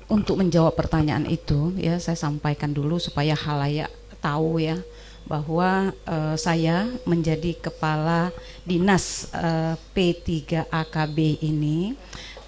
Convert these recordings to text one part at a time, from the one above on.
untuk menjawab pertanyaan itu ya, saya sampaikan dulu supaya halayak tahu ya bahwa saya menjadi kepala dinas P3AKB ini,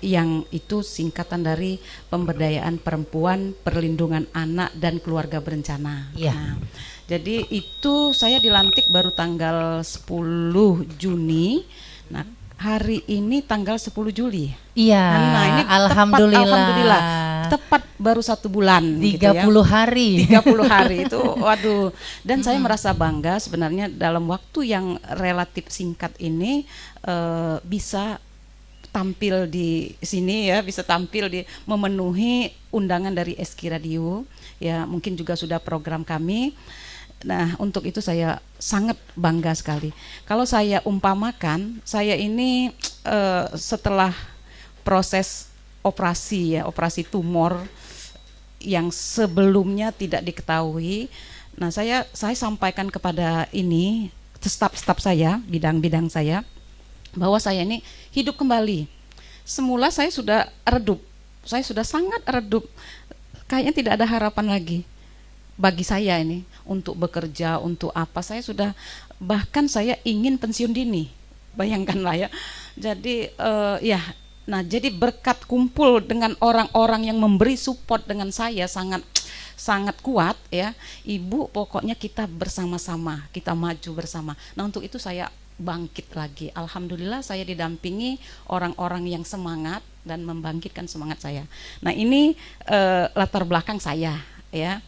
yang itu singkatan dari Pemberdayaan Perempuan, Perlindungan Anak dan Keluarga Berencana. Iya. Nah, jadi itu saya dilantik baru tanggal 10 Juni. Nah, hari ini tanggal 10 Juli. Iya, Nah, ini alhamdulillah. Tepat baru 1 bulan 30 gitu ya. hari. 30 hari itu waduh, dan saya merasa bangga sebenarnya dalam waktu yang relatif singkat ini bisa tampil di sini ya, bisa tampil di memenuhi undangan dari SK Radio ya, mungkin juga sudah program kami. Nah, untuk itu saya sangat bangga sekali. Kalau saya umpamakan, saya ini setelah proses operasi ya, operasi tumor yang sebelumnya tidak diketahui. Nah, saya sampaikan kepada ini staf-staf saya, bidang-bidang saya, bahwa saya ini hidup kembali. Semula saya sudah redup, saya sudah sangat redup, kayaknya tidak ada harapan lagi bagi saya ini untuk bekerja, untuk apa. Saya sudah, bahkan saya ingin pensiun dini, bayangkanlah ya. Jadi ya, nah jadi berkat kumpul dengan orang-orang yang memberi support dengan saya sangat kuat ya. Ibu, pokoknya kita bersama-sama, kita maju bersama. Nah, untuk itu saya bangkit lagi. Alhamdulillah saya didampingi orang-orang yang semangat dan membangkitkan semangat saya. Nah, ini latar belakang saya ya.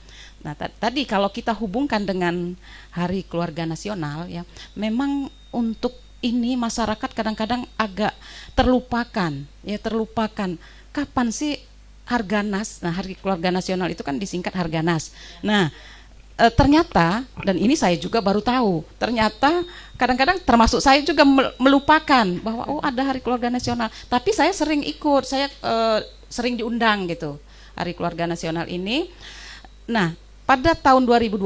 Nah, tadi kalau kita hubungkan dengan Hari Keluarga Nasional ya, memang untuk ini masyarakat kadang-kadang agak terlupakan ya, terlupakan kapan sih Harganas. Nah, Hari Keluarga Nasional itu kan disingkat Harganas. Nah, ternyata, dan ini saya juga baru tahu, ternyata kadang-kadang termasuk saya juga melupakan bahwa oh ada Hari Keluarga Nasional, tapi saya sering ikut, saya sering diundang gitu Hari Keluarga Nasional ini. Nah, pada tahun 2020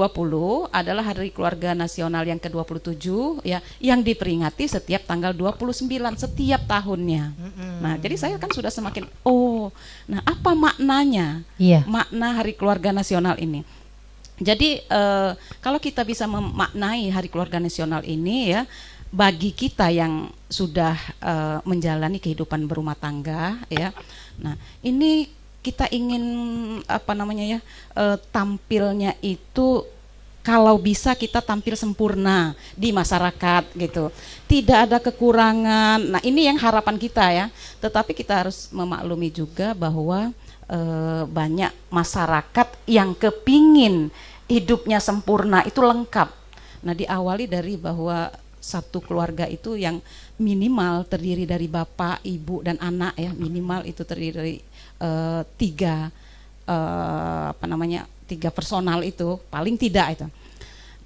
adalah Hari Keluarga Nasional yang ke-27 ya, yang diperingati setiap tanggal 29 setiap tahunnya. Nah, jadi saya kan sudah semakin nah apa maknanya? Iya. Makna Hari Keluarga Nasional ini. Jadi kalau kita bisa memaknai Hari Keluarga Nasional ini ya, bagi kita yang sudah menjalani kehidupan berumah tangga ya, nah ini kita ingin tampilnya itu kalau bisa kita tampil sempurna di masyarakat gitu, tidak ada kekurangan. Nah, ini yang harapan kita ya, tetapi kita harus memaklumi juga bahwa banyak masyarakat yang kepingin hidupnya sempurna, itu lengkap. Nah, diawali dari bahwa satu keluarga itu yang minimal terdiri dari bapak, ibu, dan anak ya, minimal itu terdiri dari tiga personal itu, paling tidak itu.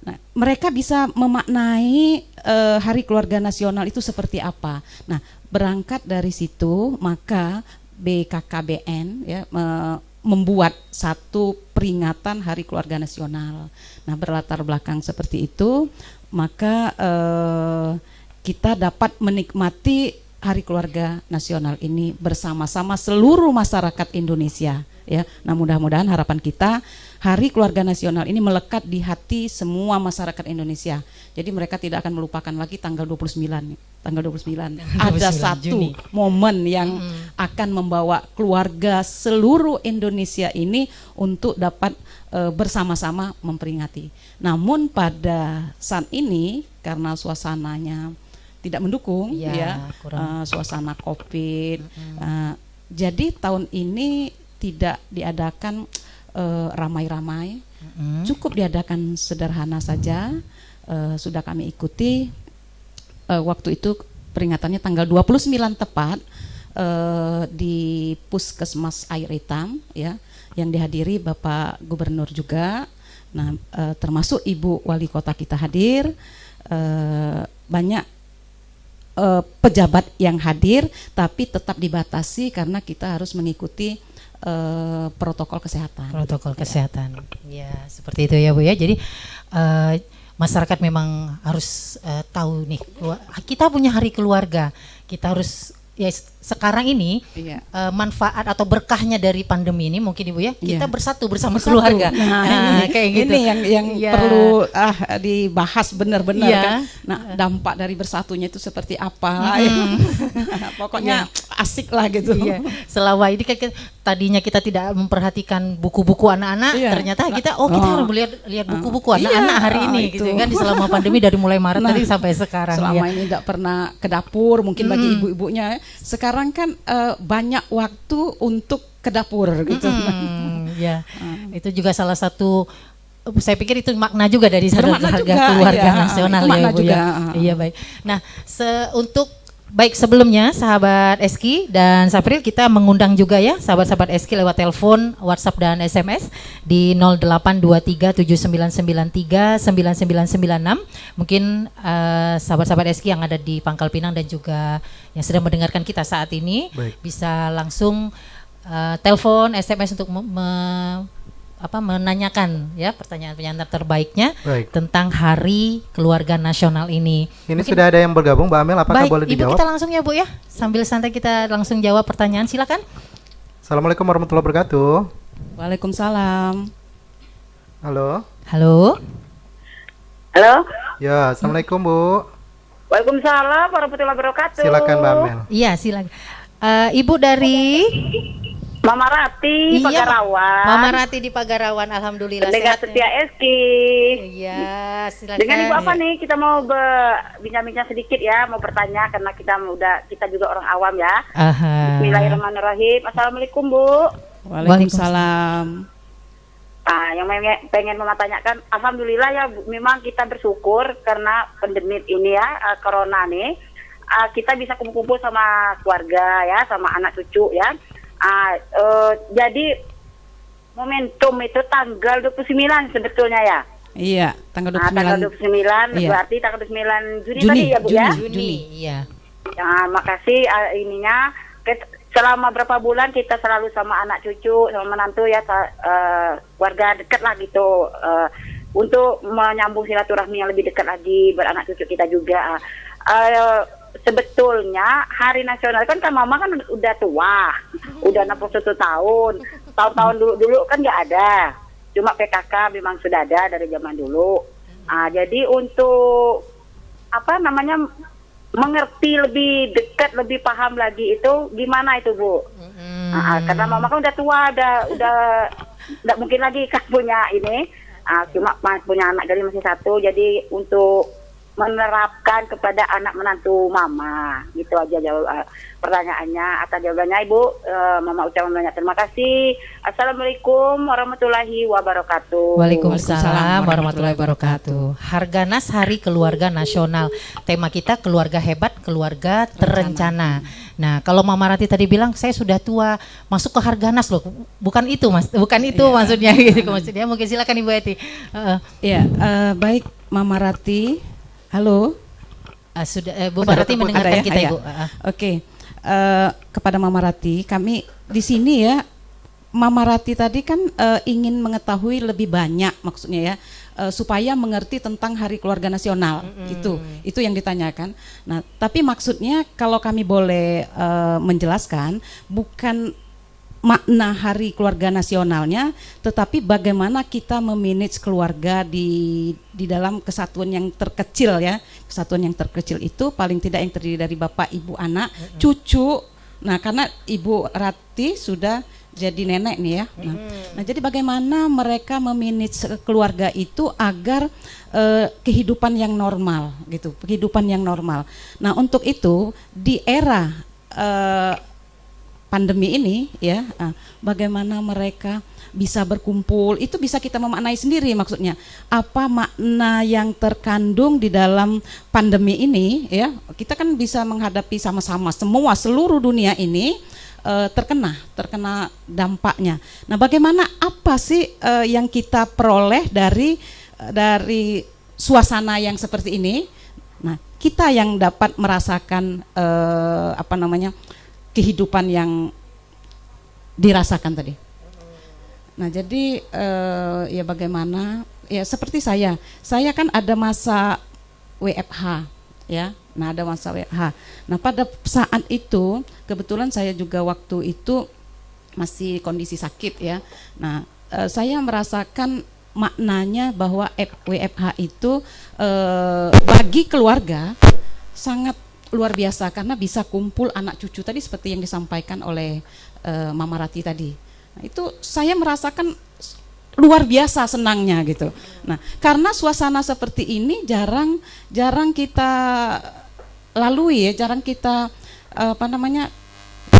Nah, mereka bisa memaknai Hari Keluarga Nasional itu seperti apa. Nah, berangkat dari situ maka BKKBN ya membuat satu peringatan Hari Keluarga Nasional. Nah, berlatar belakang seperti itu, maka kita dapat menikmati Hari Keluarga Nasional ini bersama-sama seluruh masyarakat Indonesia ya. Nah, mudah-mudahan harapan kita Hari Keluarga Nasional ini melekat di hati semua masyarakat Indonesia. Jadi mereka tidak akan melupakan lagi tanggal 29. Tanggal 29 ada satu Juni. momen yang akan membawa keluarga seluruh Indonesia ini untuk dapat bersama-sama memperingati. Namun pada saat ini karena suasananya tidak mendukung suasana Covid, jadi tahun ini tidak diadakan ramai-ramai, cukup diadakan sederhana saja. Sudah kami ikuti, waktu itu peringatannya tanggal 29 tepat di Puskesmas Air Hitam ya, yang dihadiri Bapak Gubernur juga. Nah, termasuk Ibu Wali Kota kita hadir, banyak pejabat yang hadir, tapi tetap dibatasi karena kita harus mengikuti protokol kesehatan. Protokol kesehatan. Ya, seperti itu ya Bu ya. Jadi masyarakat memang harus tahu nih, kita punya hari keluarga. Kita harus ya sekarang ini Iya. manfaat atau berkahnya dari pandemi ini mungkin Ibu ya, kita Iya. bersatu bersama Bersatu. keluarga. Nah, Kayak gitu. ini yang Iya. perlu dibahas benar-benar Iya. kan. Nah, dampak dari bersatunya itu seperti apa? Pokoknya asik lah gitu. Iya. Selama ini kan tadinya kita tidak memperhatikan buku-buku anak-anak, Iya. ternyata kita kita harus lihat buku-buku anak-anak hari ini itu. gitu kan, selama pandemi dari mulai Maret tadi sampai sekarang. Selama ya. ini tidak pernah ke dapur, mungkin bagi ibu-ibunya. Sekarang kan banyak waktu untuk ke dapur gitu. Ya, itu juga salah satu. Saya pikir itu makna juga dari Bermakna harga juga, keluarga iya. nasional Itu ya makna Ibu juga. ya. Iya baik. Nah, untuk baik sebelumnya sahabat Eski dan Sapril, kita mengundang juga ya sahabat-sahabat Eski lewat telepon, WhatsApp dan SMS di 082379939996. Mungkin sahabat-sahabat Eski yang ada di Pangkal Pinang dan juga yang sedang mendengarkan kita saat ini bisa langsung telepon, SMS untuk menanyakan ya pertanyaan-pertanyaan terbaiknya tentang Hari Keluarga Nasional ini. Ini Mungkin, sudah ada yang bergabung, Mbak Amel, apakah baik, boleh Ibu dijawab? kita langsung ya Bu ya, sambil santai kita langsung jawab pertanyaan, silakan. Assalamualaikum warahmatullahi wabarakatuh. Waalaikumsalam. Halo. Halo? Ya, assalamualaikum Bu. Waalaikumsalam warahmatullahi wabarakatuh. Silakan Mbak Amel. Iya silakan. Ibu dari Mama Rati, Pagarawan. Mama Rati di Pagarawan, alhamdulillah Pendengar sehat. setia Eski. Iya, silakan. Dengan Ibu apa nih? Kita mau bincang-bincang sedikit ya, mau bertanya karena kita juga orang awam ya. Aha. Bismillahirrahmanirrahim. Assalamualaikum Bu. Waalaikumsalam. Yang pengen mematanyakan, alhamdulillah ya, memang kita bersyukur karena pandemi ini ya, corona nih, kita bisa kumpul-kumpul sama keluarga ya, sama anak cucu ya. Jadi momentum itu tanggal 29 sebetulnya ya. Iya, tanggal 29. Tanggal 29 Iya. berarti tanggal 29 Juni, Juni, tadi ya Bu ya. Juni, iya. Makasih ininya. Selama berapa bulan kita selalu sama anak cucu, sama menantu ya, keluarga dekat lah gitu. Untuk menyambung silaturahmi yang lebih dekat lagi beranak cucu kita juga. Sebetulnya hari nasional kan Mama kan udah tua, udah 61 tahun. Tahun-tahun dulu kan nggak ada, cuma PKK memang sudah ada dari zaman dulu. Jadi untuk mengerti lebih dekat, lebih paham lagi itu gimana itu Bu? Karena Mama kan udah tua, udah nggak mungkin lagi kan punya ini. Cuma punya anak dari masih satu, jadi untuk menerapkan kepada anak menantu Mama, gitu aja jawab pertanyaannya. Atas jawabannya Ibu, Mama ucapkan banyak terima kasih. Assalamualaikum warahmatullahi wabarakatuh. Waalaikumsalam warahmatullahi wabarakatuh. Harganas Hari Keluarga Nasional. Tema kita keluarga hebat, keluarga terencana. Nah, kalau Mama Rati tadi bilang saya sudah tua, masuk ke Harganas loh. Bukan itu Mas, bukan itu maksudnya gitu. Maksudnya mungkin silakan Ibu Eti. Iya, baik Mama Rati. Halo. Sudah Bu Rati mendengarkan ya? kita Ya. Ibu. Oke. Kepada Mama Rati, kami di sini ya, Mama Rati tadi kan ingin mengetahui lebih banyak maksudnya ya, supaya mengerti tentang Hari Keluarga Nasional. Itu yang ditanyakan. Nah, tapi maksudnya kalau kami boleh menjelaskan, bukan makna Hari Keluarga Nasionalnya, tetapi bagaimana kita memanage keluarga di dalam kesatuan yang terkecil ya. Kesatuan yang terkecil itu paling tidak yang terdiri dari bapak, ibu, anak, cucu. Nah, karena Ibu Rati sudah jadi nenek nih ya. Nah, jadi bagaimana mereka memanage keluarga itu agar kehidupan yang normal gitu, kehidupan yang normal. Nah, untuk itu di era pandemi ini ya, bagaimana mereka bisa berkumpul, itu bisa kita memaknai sendiri maksudnya. Apa makna yang terkandung di dalam pandemi ini ya, kita kan bisa menghadapi sama-sama semua, seluruh dunia ini terkena dampaknya. Nah, bagaimana, apa sih yang kita peroleh dari suasana yang seperti ini? Nah, kita yang dapat merasakan kehidupan yang dirasakan tadi. Nah, jadi ya bagaimana ya, seperti saya kan ada masa WFH ya, Nah, ada masa WFH. Nah, pada saat itu kebetulan saya juga waktu itu masih kondisi sakit ya. Nah, saya merasakan maknanya bahwa WFH itu bagi keluarga sangat luar biasa karena bisa kumpul anak cucu tadi seperti yang disampaikan oleh Mama Rati tadi. Nah, itu saya merasakan luar biasa senangnya gitu. Nah, karena suasana seperti ini jarang kita lalui ya, jarang kita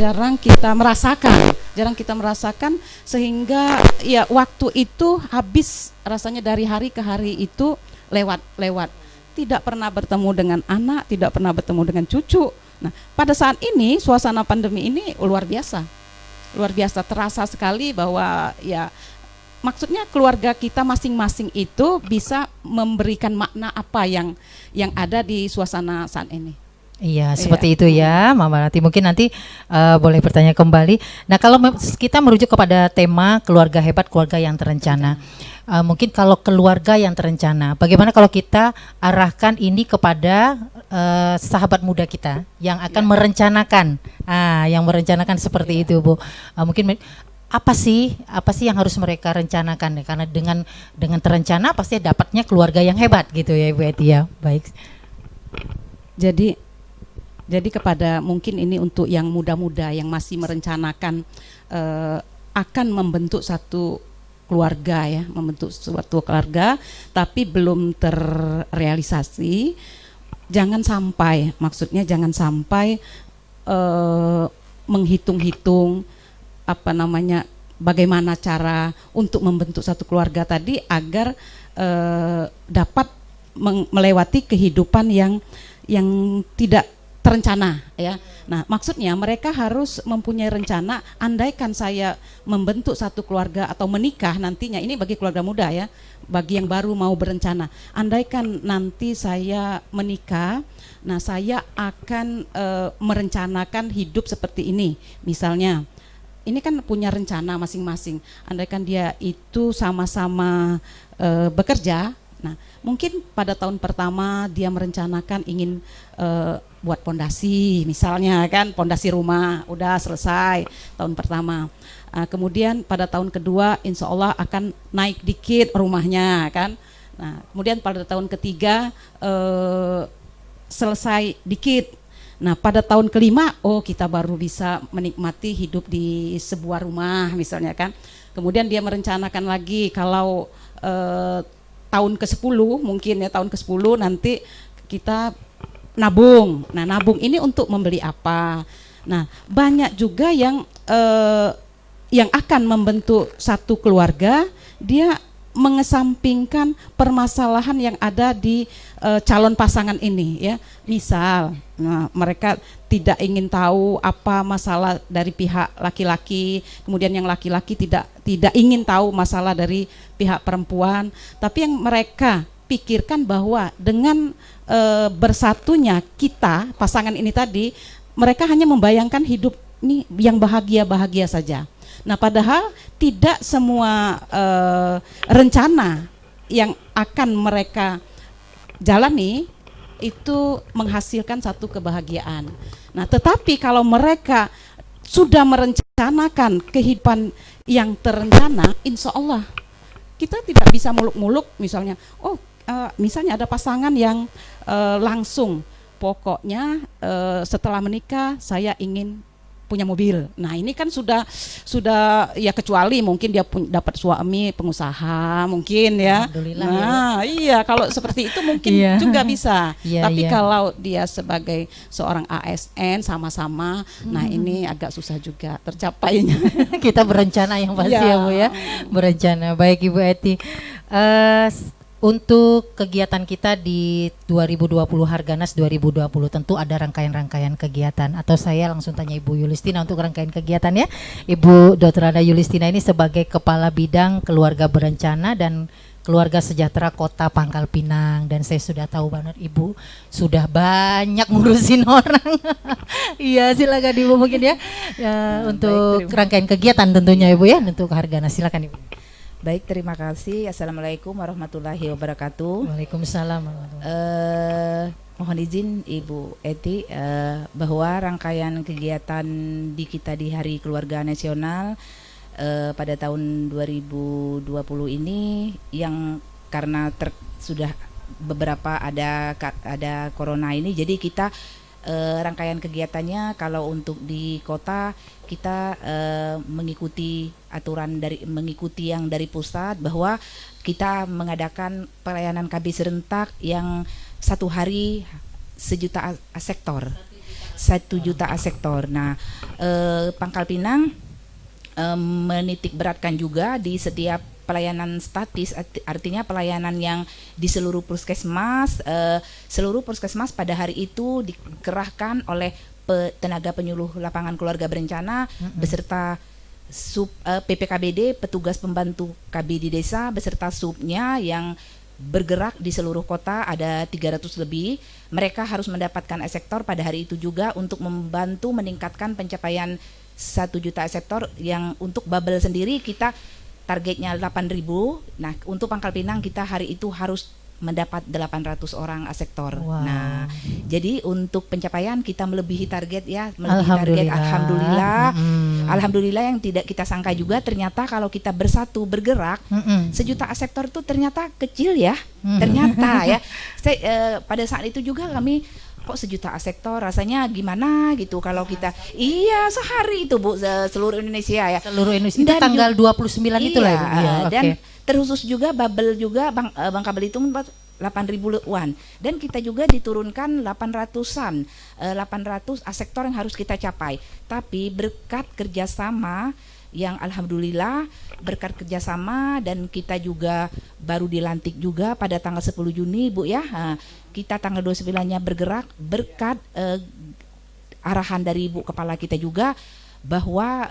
jarang kita merasakan sehingga ya waktu itu habis rasanya dari hari ke hari itu lewat. Tidak pernah bertemu dengan anak, tidak pernah bertemu dengan cucu. Nah, pada saat ini suasana pandemi ini luar biasa. Luar biasa terasa sekali bahwa ya maksudnya keluarga kita masing-masing itu bisa memberikan makna apa yang ada di suasana saat ini. Iya, seperti itu ya, Mama Rati. Mungkin nanti boleh bertanya kembali. Nah, kalau kita merujuk kepada tema keluarga hebat, keluarga yang terencana. Mungkin kalau keluarga yang terencana, bagaimana kalau kita arahkan ini kepada sahabat muda kita yang akan merencanakan seperti itu, Bu. Mungkin apa sih yang harus mereka rencanakan ya? Karena dengan terencana pasti dapatnya keluarga yang hebat gitu ya, Ibu Eti ya. Baik. Jadi kepada mungkin ini untuk yang muda-muda yang masih merencanakan akan membentuk satu keluarga ya, membentuk suatu keluarga tapi belum terrealisasi, jangan sampai menghitung-hitung bagaimana cara untuk membentuk satu keluarga tadi agar dapat melewati kehidupan yang tidak terencana ya. Nah, maksudnya mereka harus mempunyai rencana, andaikan saya membentuk satu keluarga atau menikah nantinya, ini bagi keluarga muda ya, bagi yang baru mau berencana, andaikan nanti saya menikah, nah saya akan merencanakan hidup seperti ini. Misalnya ini kan punya rencana masing-masing, andaikan dia itu sama-sama bekerja. Nah, mungkin pada tahun pertama dia merencanakan ingin buat pondasi, misalnya kan, pondasi rumah udah selesai tahun pertama. Kemudian pada tahun kedua insya Allah akan naik dikit rumahnya kan. Nah, kemudian pada tahun ketiga selesai dikit. Nah, pada tahun kelima, kita baru bisa menikmati hidup di sebuah rumah misalnya kan. Kemudian dia merencanakan lagi kalau tahun ke-10 mungkin ya, tahun ke-10 nanti kita nabung. Nah, nabung ini untuk membeli apa? Nah, banyak juga yang akan membentuk satu keluarga, dia mengesampingkan permasalahan yang ada di calon pasangan ini ya. Misal, mereka tidak ingin tahu apa masalah dari pihak laki-laki, kemudian yang laki-laki tidak ingin tahu masalah dari pihak perempuan, tapi yang mereka pikirkan bahwa dengan bersatunya kita pasangan ini tadi, mereka hanya membayangkan hidup ini yang bahagia-bahagia saja. Nah, padahal tidak semua rencana yang akan mereka jalani itu menghasilkan satu kebahagiaan. Nah, tetapi kalau mereka sudah merencanakan kehidupan yang terencana, insya Allah kita tidak bisa muluk-muluk misalnya, misalnya ada pasangan yang langsung pokoknya setelah menikah saya ingin punya mobil. Nah, ini kan sudah ya, kecuali mungkin dia dapat suami pengusaha mungkin ya. Nah, iya, kalau seperti itu mungkin juga bisa. Tapi kalau dia sebagai seorang ASN sama-sama, nah ini agak susah juga tercapainya. Kita berencana yang pasti ya, Bu ya. Berencana. Baik, Ibu Eti. Untuk kegiatan kita di 2020 Harganas 2020 tentu ada rangkaian-rangkaian kegiatan, atau saya langsung tanya Ibu Yulistina untuk rangkaian kegiatan ya. Ibu Dr. Ana Yulistina ini sebagai Kepala Bidang Keluarga Berencana dan Keluarga Sejahtera Kota Pangkal Pinang, dan saya sudah tahu banget Ibu sudah banyak ngurusin orang. Iya, silakan Ibu mungkin ya, untuk rangkaian kegiatan tentunya Ibu ya, untuk Harganas, silakan Ibu. Baik, terima kasih. Assalamualaikum warahmatullahi wabarakatuh. Waalaikumsalam warahmatullahi Mohon izin Ibu Eti, bahwa rangkaian kegiatan di kita di Hari Keluarga Nasional pada tahun 2020 ini yang karena sudah beberapa ada corona ini, jadi kita rangkaian kegiatannya kalau untuk di kota kita mengikuti mengikuti yang dari pusat, bahwa kita mengadakan pelayanan KB serentak yang 1 hari 1 juta asektor. 1 juta asektor. Nah, Pangkal Pinang menitik beratkan juga di setiap pelayanan statis, artinya pelayanan yang di seluruh puskesmas pada hari itu dikerahkan oleh tenaga penyuluh lapangan keluarga berencana beserta PPKBD, petugas pembantu KB di desa beserta subnya yang bergerak di seluruh kota, ada 300 lebih. Mereka harus mendapatkan asektor pada hari itu juga untuk membantu meningkatkan pencapaian 1 juta asektor. Yang untuk Babel sendiri kita targetnya 8.000. Nah, untuk Pangkal Pinang kita hari itu harus mendapat 800 orang asektor. Wow. Nah, jadi untuk pencapaian kita melebihi target ya, melebihi target. Alhamdulillah. Alhamdulillah, yang tidak kita sangka juga ternyata kalau kita bersatu bergerak, 1 juta asektor itu ternyata kecil ya. Ternyata ya. Pada saat itu juga kami kok 1 juta asektor rasanya gimana gitu kalau kita sehari itu Bu, seluruh Indonesia ya. Seluruh Indonesia itu tanggal 29 itu lah Ibu. Iya, dan terkhusus juga Babel juga Bangka Belitung 8.000-an, dan kita juga diturunkan 800 asektor yang harus kita capai. Tapi berkat kerjasama yang alhamdulillah berkat kerjasama, dan kita juga baru dilantik juga pada tanggal 10 Juni Bu ya. Kita tanggal 29-nya bergerak berkat arahan dari Ibu Kepala kita juga bahwa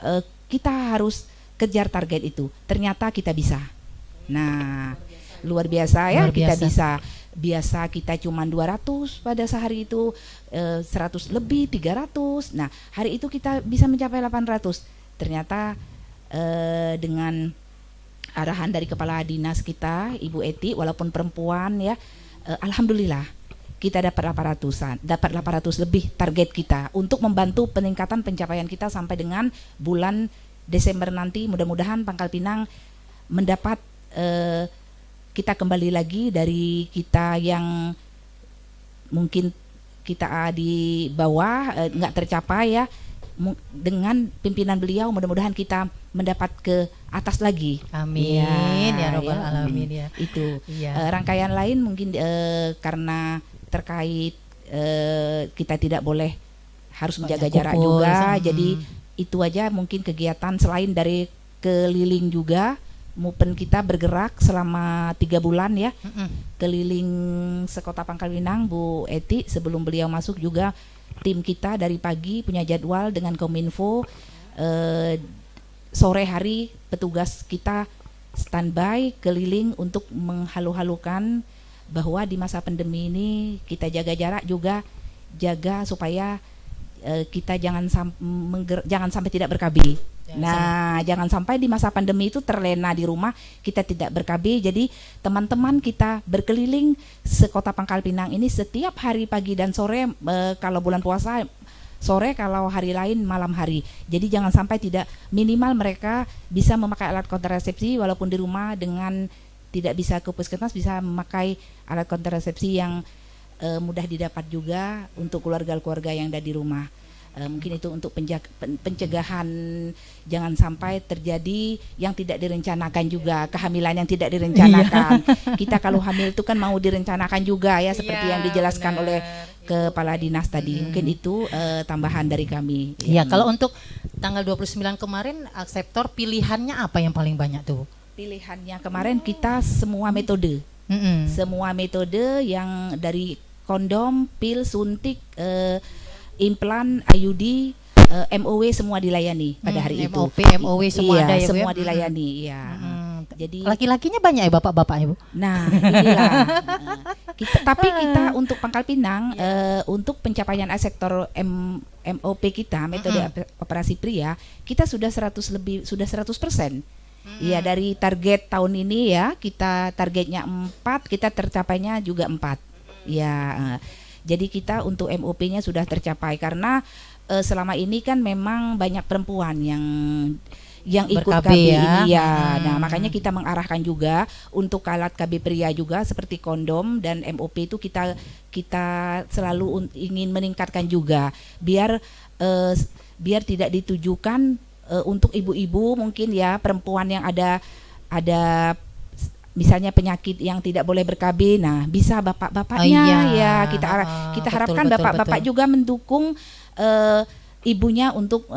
kita harus kejar target itu. Ternyata kita bisa. Nah, luar biasa ya, kita bisa. Biasa kita cuma 200 pada sehari itu, 100 lebih, 300. Nah, hari itu kita bisa mencapai 800. Ternyata dengan arahan dari kepala dinas kita, Ibu Eti, walaupun perempuan ya, alhamdulillah kita dapat 800 lebih target kita untuk membantu peningkatan pencapaian kita sampai dengan bulan Desember nanti. Mudah-mudahan Pangkal Pinang mendapat kita kembali lagi dari kita yang mungkin kita di bawah nggak tercapai ya, dengan pimpinan beliau mudah-mudahan kita mendapat ke atas lagi. Amin ya robbal alamin ya. Itu ya. Rangkaian lain mungkin karena terkait kita tidak boleh harus menjaga jarak juga, jadi itu aja mungkin kegiatan selain dari keliling juga. Mupen kita bergerak selama 3 bulan ya, keliling sekota Pangkal Pinang Bu Eti. Sebelum beliau masuk juga tim kita dari pagi punya jadwal dengan Kominfo, sore hari petugas kita standby keliling untuk menghalu-halukan bahwa di masa pandemi ini kita jaga jarak juga, jaga supaya kita jangan sampai tidak berKB. Jangan sampai di masa pandemi itu terlena di rumah, kita tidak berKB. Jadi teman-teman kita berkeliling sekota Pangkal Pinang ini setiap hari pagi dan sore, kalau bulan puasa sore, kalau hari lain malam hari. Jadi jangan sampai tidak, minimal mereka bisa memakai alat kontrasepsi walaupun di rumah, dengan tidak bisa ke puskesmas bisa memakai alat kontrasepsi yang mudah didapat juga untuk keluarga-keluarga yang ada di rumah. Mungkin itu untuk pencegahan jangan sampai terjadi yang tidak direncanakan juga, kehamilan yang tidak direncanakan. Kita kalau hamil itu kan mau direncanakan juga ya, seperti yang dijelaskan oleh kepala dinas tadi. Mungkin itu tambahan dari kami. Iya, kalau untuk tanggal 29 kemarin akseptor pilihannya apa yang paling banyak tuh? Pilihannya kemarin kita semua metode. Semua metode yang dari kondom, pil, suntik, implan, IUD, MOW semua dilayani pada hari itu. MOW semua ada ya Bu? Semua dilayani, ya. Jadi laki-lakinya banyak ya bapak-bapak Ibu? Nah, inilah. Tapi kita untuk Pangkal Pinang, untuk pencapaian asektor MOP kita, metode operasi pria, kita sudah 100%. Iya, dari target tahun ini ya, kita targetnya 4, kita tercapainya juga 4. Ya, jadi kita untuk MOP-nya sudah tercapai karena selama ini kan memang banyak perempuan yang ikut Ber-KB KB ya. ini ya. Nah, makanya kita mengarahkan juga untuk alat KB pria juga seperti kondom dan MOP itu kita selalu ingin meningkatkan juga biar tidak ditujukan untuk ibu-ibu mungkin ya, perempuan yang ada misalnya penyakit yang tidak boleh ber-KB. Nah, bisa bapak-bapaknya ya kita harapkan bapak-bapak juga mendukung ibunya untuk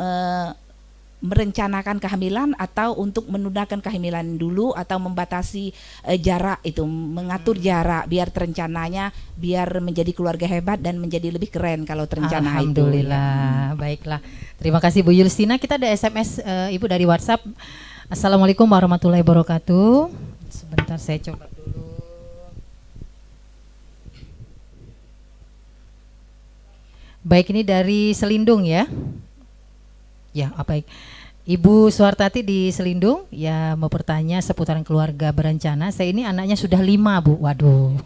merencanakan kehamilan atau untuk menundakan kehamilan dulu atau membatasi jarak itu, mengatur jarak biar terencananya biar menjadi keluarga hebat dan menjadi lebih keren kalau terencana itu. Alhamdulillah, baiklah. Terima kasih Bu Yulistina. Kita ada SMS Ibu dari WhatsApp. Assalamualaikum warahmatullahi wabarakatuh. Sebentar saya coba dulu. Baik, ini dari Selindung ya. Ya, baik. Ibu Suhartati di Selindung ya mau bertanya seputaran keluarga berencana. Saya ini anaknya sudah 5 Bu. Waduh.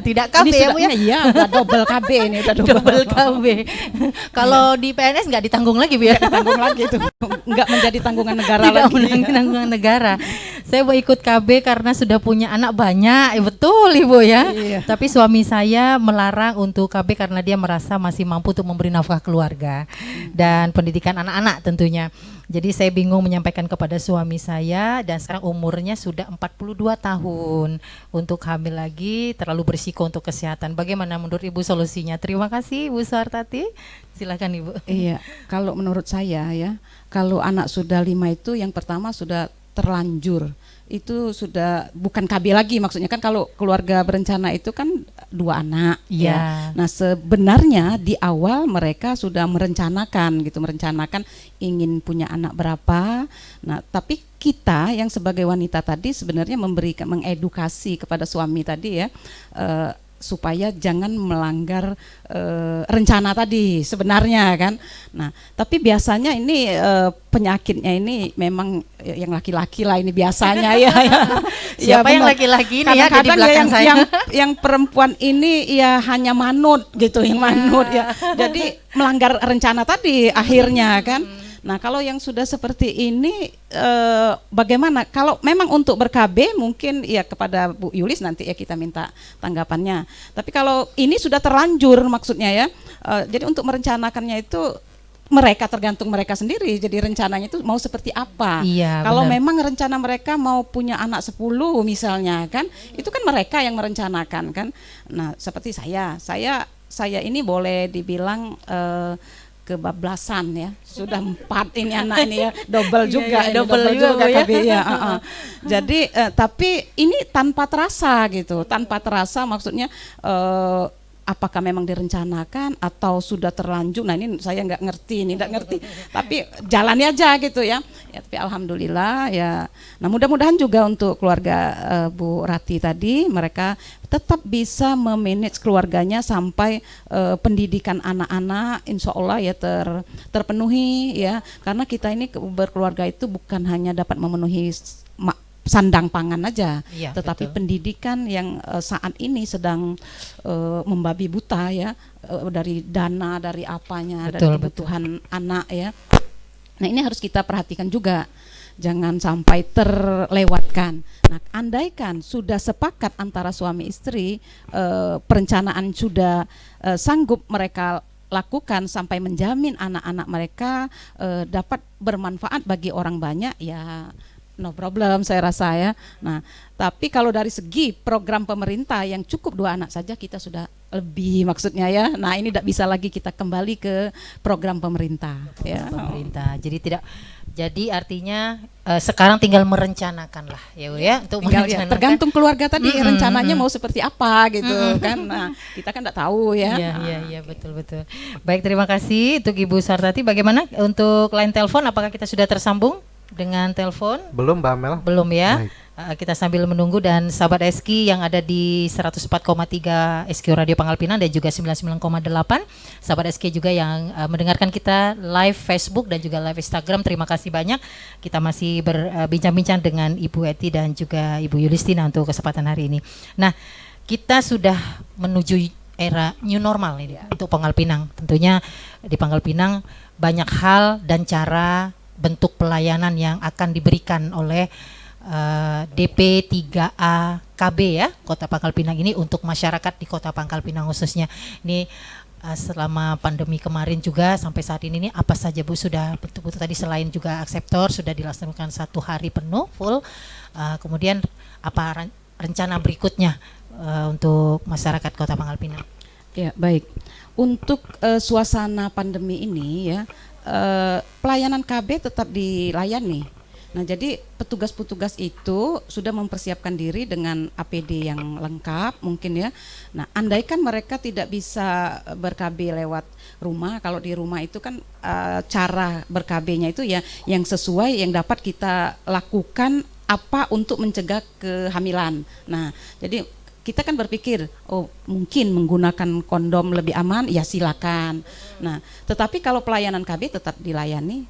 Tidak KB ya Bu ya? Iya, udah double KB ini, udah Double KB. Kalau di PNS nggak ditanggung lagi Bu ya? tanggung lagi itu. Enggak menjadi tanggungan negara Tidak lagi. menanggung tanggungan negara. Saya mau ikut KB karena sudah punya anak banyak. Betul Ibu ya. Iya. Tapi suami saya melarang untuk KB karena dia merasa masih mampu untuk memberi nafkah keluarga dan pendidikan anak-anak tentunya. Jadi saya bingung menyampaikan kepada suami saya dan sekarang umurnya sudah 42 tahun. Untuk hamil lagi terlalu berisiko untuk kesehatan. Bagaimana menurut Ibu solusinya? Terima kasih Ibu Suhartati. Silakan Ibu. Iya, kalau menurut saya ya, kalau anak sudah 5 itu yang pertama sudah terlanjur. Itu sudah bukan KB lagi, maksudnya kan kalau keluarga berencana itu kan 2 anak ya. Nah, sebenarnya di awal mereka sudah merencanakan ingin punya anak berapa. Nah, tapi kita yang sebagai wanita tadi sebenarnya mengedukasi kepada suami tadi ya, supaya jangan melanggar rencana tadi sebenarnya kan. Nah, tapi biasanya ini penyakitnya ini memang yang laki-laki lah ini biasanya ya. Siapa yang laki-laki ini ya di kadang-kadang belakang saya? yang perempuan ini ya hanya manut gitu, yang manut ya. Jadi melanggar rencana tadi akhirnya kan. Nah, kalau yang sudah seperti ini bagaimana? Kalau memang untuk ber-KB mungkin ya kepada Bu Yulis nanti ya kita minta tanggapannya. Tapi kalau ini sudah terlanjur maksudnya ya, jadi untuk merencanakannya itu mereka tergantung mereka sendiri. Jadi rencananya itu mau seperti apa. Iya, kalau benar. memang rencana mereka mau punya anak 10 misalnya kan, itu kan mereka yang merencanakan kan. Nah, seperti saya ini boleh dibilang kebablasan ya, sudah 4 ini anak ini ya, double juga, double juga KB ya. Jadi tapi ini tanpa terasa gitu, maksudnya apakah memang direncanakan atau sudah terlanjur. Nah, ini saya nggak ngerti, tapi jalani aja gitu ya. Tapi alhamdulillah ya. Nah, mudah-mudahan juga untuk keluarga Bu Rati tadi mereka tetap bisa memanage keluarganya sampai pendidikan anak-anak insya Allah ya terpenuhi ya, karena kita ini berkeluarga itu bukan hanya dapat memenuhi sandang pangan aja, iya, tetapi betul. pendidikan yang saat ini sedang membabi buta ya, dari dana, dari apanya, Betul, dari kebutuhan anak ya. Nah, ini harus kita perhatikan juga, jangan sampai terlewatkan. Nah, andaikan sudah sepakat antara suami istri, perencanaan sudah sanggup mereka lakukan sampai menjamin anak-anak mereka dapat bermanfaat bagi orang banyak ya, no problem saya rasa ya. Nah, tapi kalau dari segi program pemerintah yang cukup 2 anak saja kita sudah lebih maksudnya ya. Nah, ini tidak bisa lagi kita kembali ke program pemerintah ya. Pemerintah. Jadi artinya sekarang tinggal merencanakan lah ya Bu ya, untuk Tinggal, ya, merencanakan. tergantung keluarga tadi rencananya mau seperti apa gitu kan. Nah, kita kan tidak tahu ya. Iya, betul. Baik, terima kasih untuk Ibu Suhartati. Bagaimana untuk line telepon, apakah kita sudah tersambung dengan telepon? Belum Mbak Amel. Belum ya. Baik. Kita sambil menunggu, dan sahabat SQ yang ada di 104,3 SQ Radio Pangkal Pinang dan juga 99,8 sahabat SQ juga yang mendengarkan kita live Facebook dan juga live Instagram, terima kasih banyak. Kita masih berbincang-bincang dengan Ibu Eti dan juga Ibu Yulistina untuk kesempatan hari ini. Nah, kita sudah menuju era new normal ini untuk Pangkal Pinang. Tentunya di Pangkal Pinang banyak hal dan cara bentuk pelayanan yang akan diberikan oleh DP 3A KB ya, Kota Pangkal Pinang ini untuk masyarakat di Kota Pangkal Pinang khususnya. Ini selama pandemi kemarin juga sampai saat ini apa saja Bu sudah betul-betul tadi, selain juga akseptor sudah dilaksanakan 1 hari penuh full, kemudian apa rencana berikutnya untuk masyarakat Kota Pangkal Pinang? Ya, baik. Untuk suasana pandemi ini ya, pelayanan KB tetap dilayani. Nah, jadi petugas-petugas itu sudah mempersiapkan diri dengan APD yang lengkap mungkin ya. Nah, andaikan mereka tidak bisa ber-KB lewat rumah, kalau di rumah itu kan cara ber-KB-nya itu ya yang sesuai yang dapat kita lakukan apa untuk mencegah kehamilan. Nah, jadi kita kan berpikir, oh mungkin menggunakan kondom lebih aman, ya silakan. Nah, tetapi kalau pelayanan KB tetap dilayani,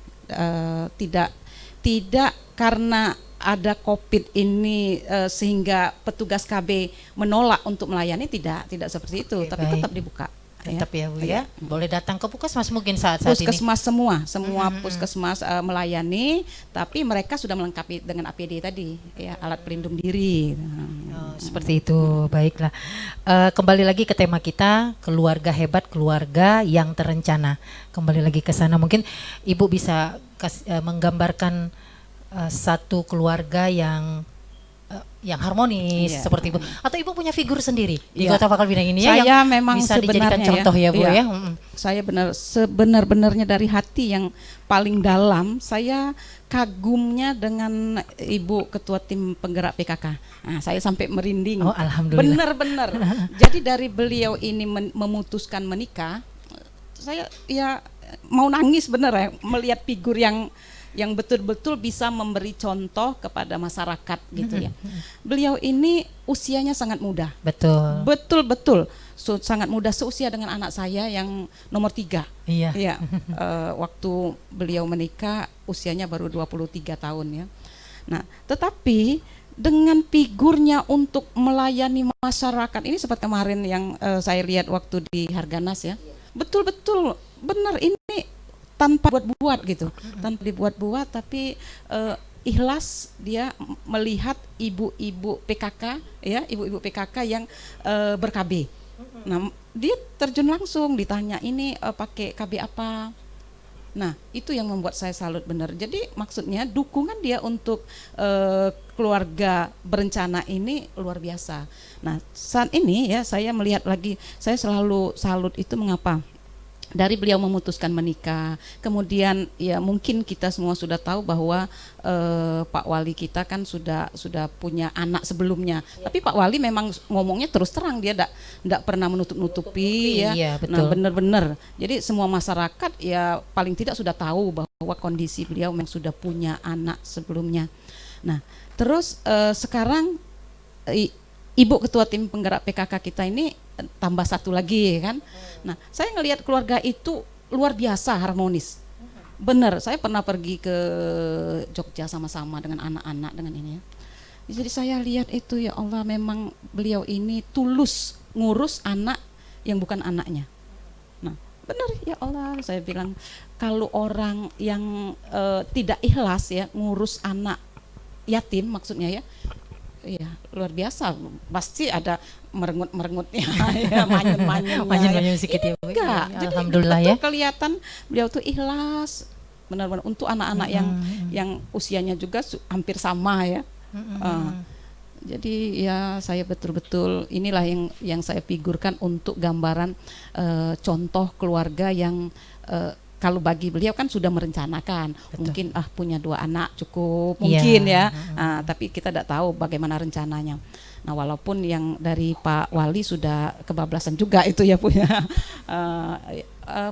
tidak karena ada COVID ini sehingga petugas KB menolak untuk melayani, tidak seperti itu. Oke, tapi baik, tetap dibuka. Tetap ya Bu ya. Boleh datang ke puskesmas mungkin saat ini. Puskesmas semua puskesmas melayani, tapi mereka sudah melengkapi dengan APD tadi ya, alat pelindung diri. Seperti itu, baiklah. Kembali lagi ke tema kita, keluarga hebat, keluarga yang terencana. Kembali lagi ke sana, mungkin Ibu bisa menggambarkan satu keluarga yang harmonis seperti Ibu, atau Ibu punya figur sendiri di Kota Pangkal Pinang ini ya, yang memang bisa dijadikan contoh ya Bu ya. Saya sebenar-benarnya dari hati yang paling dalam, saya kagumnya dengan Ibu Ketua Tim Penggerak PKK. Nah, saya sampai merinding. Oh, alhamdulillah. Benar-benar. Jadi dari beliau ini memutuskan menikah, saya ya mau nangis bener ya melihat figur yang betul-betul bisa memberi contoh kepada masyarakat gitu ya. Beliau ini usianya sangat muda. Betul. Sangat muda, seusia dengan anak saya yang nomor 3. Iya. Ya, waktu beliau menikah usianya baru 23 tahun ya. Nah, tetapi dengan figurnya untuk melayani masyarakat ini seperti kemarin yang saya lihat waktu di Harganas ya. Betul-betul benar, ini tanpa buat-buat gitu, tanpa dibuat-buat, tapi ikhlas dia melihat ibu-ibu PKK ya, ibu-ibu PKK yang ber-KB. Nah, dia terjun langsung, ditanya ini pakai KB apa. Nah, itu yang membuat saya salut benar. Jadi maksudnya dukungan dia untuk keluarga berencana ini luar biasa. Nah, saat ini ya saya melihat lagi, saya selalu salut itu mengapa? Dari beliau memutuskan menikah, kemudian ya mungkin kita semua sudah tahu bahwa Pak Wali kita kan sudah punya anak sebelumnya, tapi Pak Wali memang ngomongnya terus terang, dia tidak pernah menutup-nutupi ya. Iya, betul. Nah, benar-benar. Jadi semua masyarakat ya paling tidak sudah tahu bahwa kondisi beliau memang sudah punya anak sebelumnya. Nah, terus sekarang Ibu Ketua Tim Penggerak PKK kita ini tambah satu lagi kan. Nah, saya ngelihat keluarga itu luar biasa harmonis. Benar, saya pernah pergi ke Jogja sama-sama dengan anak-anak dengan ini ya. Jadi saya lihat itu, ya Allah, memang beliau ini tulus ngurus anak yang bukan anaknya. Nah, benar ya Allah, saya bilang kalau orang yang tidak ikhlas ya ngurus anak yatim maksudnya ya. Iya, luar biasa. Pasti ada merengut-merengutnya, ya, manyun-manyun sedikit ya. Enggak. Jadi alhamdulillah ya. Kelihatan beliau tuh ikhlas, benar-benar untuk anak-anak yang usianya juga hampir sama ya. Jadi ya saya betul-betul inilah yang saya figurkan untuk gambaran contoh keluarga yang kalau bagi beliau kan sudah merencanakan. Betul. Mungkin punya 2 anak cukup mungkin ya. Tapi kita tidak tahu bagaimana rencananya. Nah, walaupun yang dari Pak Wali sudah kebablasan juga itu ya punya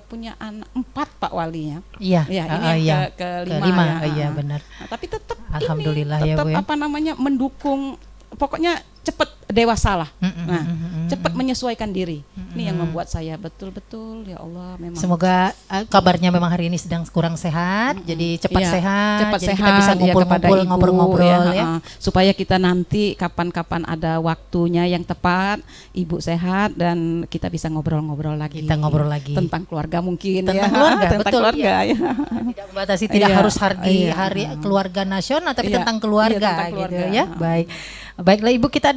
punya anak 4 Pak Walinya. Iya, Ya, ini iya. kelima ya. Iya benar. Nah, tapi tetap Alhamdulillah ya, tetap Bu, ya. mendukung, pokoknya cepat dewasa lah. Mm-mm, Nah, mm-mm, cepat menyesuaikan diri. Ini yang Mm-mm. membuat saya betul-betul ya Allah memang. Semoga kabarnya memang hari ini sedang kurang sehat, jadi cepat Iya, sehat, cepat jadi sehat kita bisa ya, ngumpul-ngumpul, kepada ibu, ngobrol-ngobrol ya. supaya kita nanti kapan-kapan ada waktunya yang tepat, ibu sehat dan kita bisa ngobrol-ngobrol lagi. Kita ngobrol lagi tentang keluarga mungkin tentang ya. keluarga, Tentang betul keluarga ya. Tidak membatasi, tidak Iya, harus hari iya. hari keluarga nasional, tapi Iya, tentang keluarga, iya, tentang gitu keluarga. ya. Baik. Baiklah Ibu, kita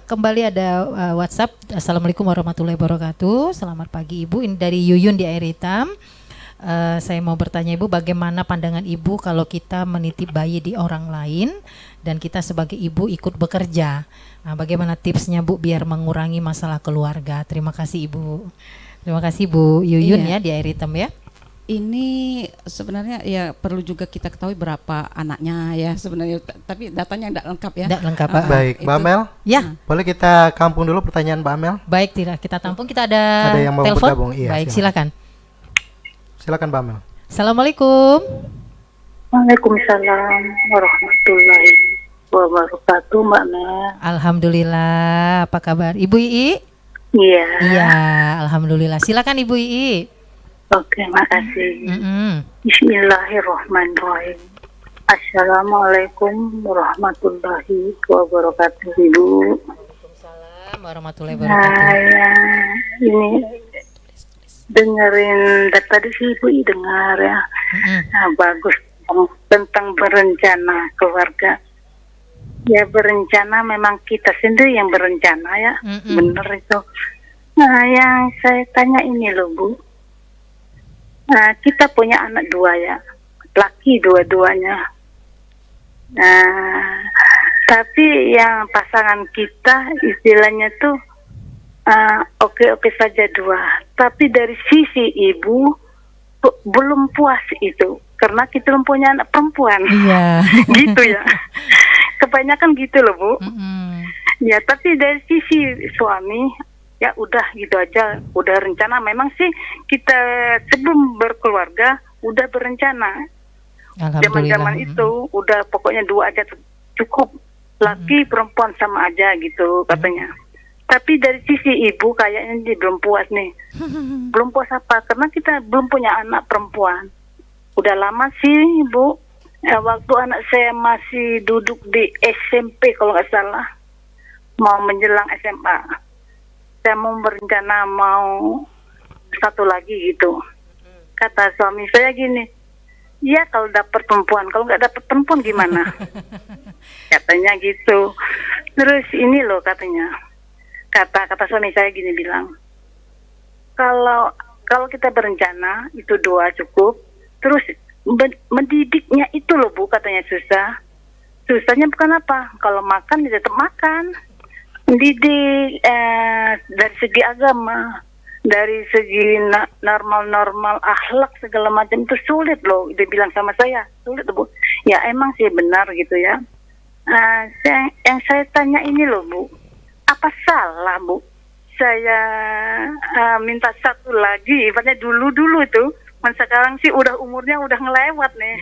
kembali ada WhatsApp. Assalamualaikum warahmatullahi wabarakatuh. Selamat pagi Ibu. Ini dari Yuyun di Air Hitam. Saya mau bertanya Ibu, bagaimana pandangan Ibu kalau kita menitip bayi di orang lain dan kita sebagai ibu ikut bekerja? Nah, bagaimana tipsnya Bu biar mengurangi masalah keluarga? Terima kasih Ibu. Terima kasih Bu Yuyun Iya. ya di Air Hitam ya. Ini sebenarnya ya perlu juga kita ketahui berapa anaknya ya sebenarnya, tapi datanya tidak lengkap ya. Tidak lengkap Pak. Baik, Mbak itu- Amel, Ya. boleh kita kampung dulu pertanyaan Mbak Amel? Baik, tidak kita tampung. Kita ada Ada yang mau telepon. bergabung, iya, Baik, silakan. silakan. Silakan Mbak Amel. Assalamualaikum. Waalaikumsalam warahmatullahi wabarakatuh, Mbak Mel. Alhamdulillah. Apa kabar Ibu Ii? Iya. Iya, alhamdulillah. Silakan Ibu Ii. Oke, makasih. Mm-mm. Bismillahirrahmanirrahim. Assalamualaikum warahmatullahi wabarakatuh, Ibu. Waalaikumsalam warahmatullahi Nah, wabarakatuh. ya, ini dengerin dari tadi sih Ibu dengar ya. Mm-mm. Nah, bagus tentang berencana keluarga. Ya berencana memang kita sendiri yang berencana ya, Mm-mm. bener itu. Nah yang saya tanya ini loh Bu, nah, kita punya anak 2 ya, laki dua-duanya. Nah tapi yang pasangan kita istilahnya tuh oke-oke saja 2, tapi dari sisi ibu belum puas itu, karena kita belum punya anak perempuan. Iya. Gitu ya. Kebanyakan gitu loh Bu. Mm-mm. Ya tapi dari sisi suami ya udah gitu aja, udah rencana. Memang sih kita sebelum berkeluarga udah berencana. Alhamdulillah. Zaman-zaman itu udah pokoknya 2 aja cukup, laki perempuan sama aja gitu katanya. Tapi dari sisi ibu kayaknya dia belum puas nih. Belum puas apa? Karena kita belum punya anak perempuan. Udah lama sih Bu. Waktu anak saya masih duduk di SMP kalau nggak salah, mau menjelang SMA, saya mau berencana mau 1 lagi gitu. Kata suami saya gini, ya kalau dapat perempuan, kalau nggak dapat perempuan gimana? Katanya gitu. Terus ini loh katanya, kata suami saya gini bilang, kalau kita berencana itu 2 cukup, terus mendidiknya itu loh Bu katanya susah. Susahnya bukan apa, kalau makan ya tetap makan. Mendidik dari segi agama, dari segi normal akhlak segala macam itu sulit loh. Dia bilang sama saya sulit loh Bu. Ya emang sih benar gitu ya. Yang saya tanya ini loh Bu, apa salah Bu saya minta 1 lagi? Ibaratnya dulu itu, sekarang sih udah umurnya udah ngelewat nih.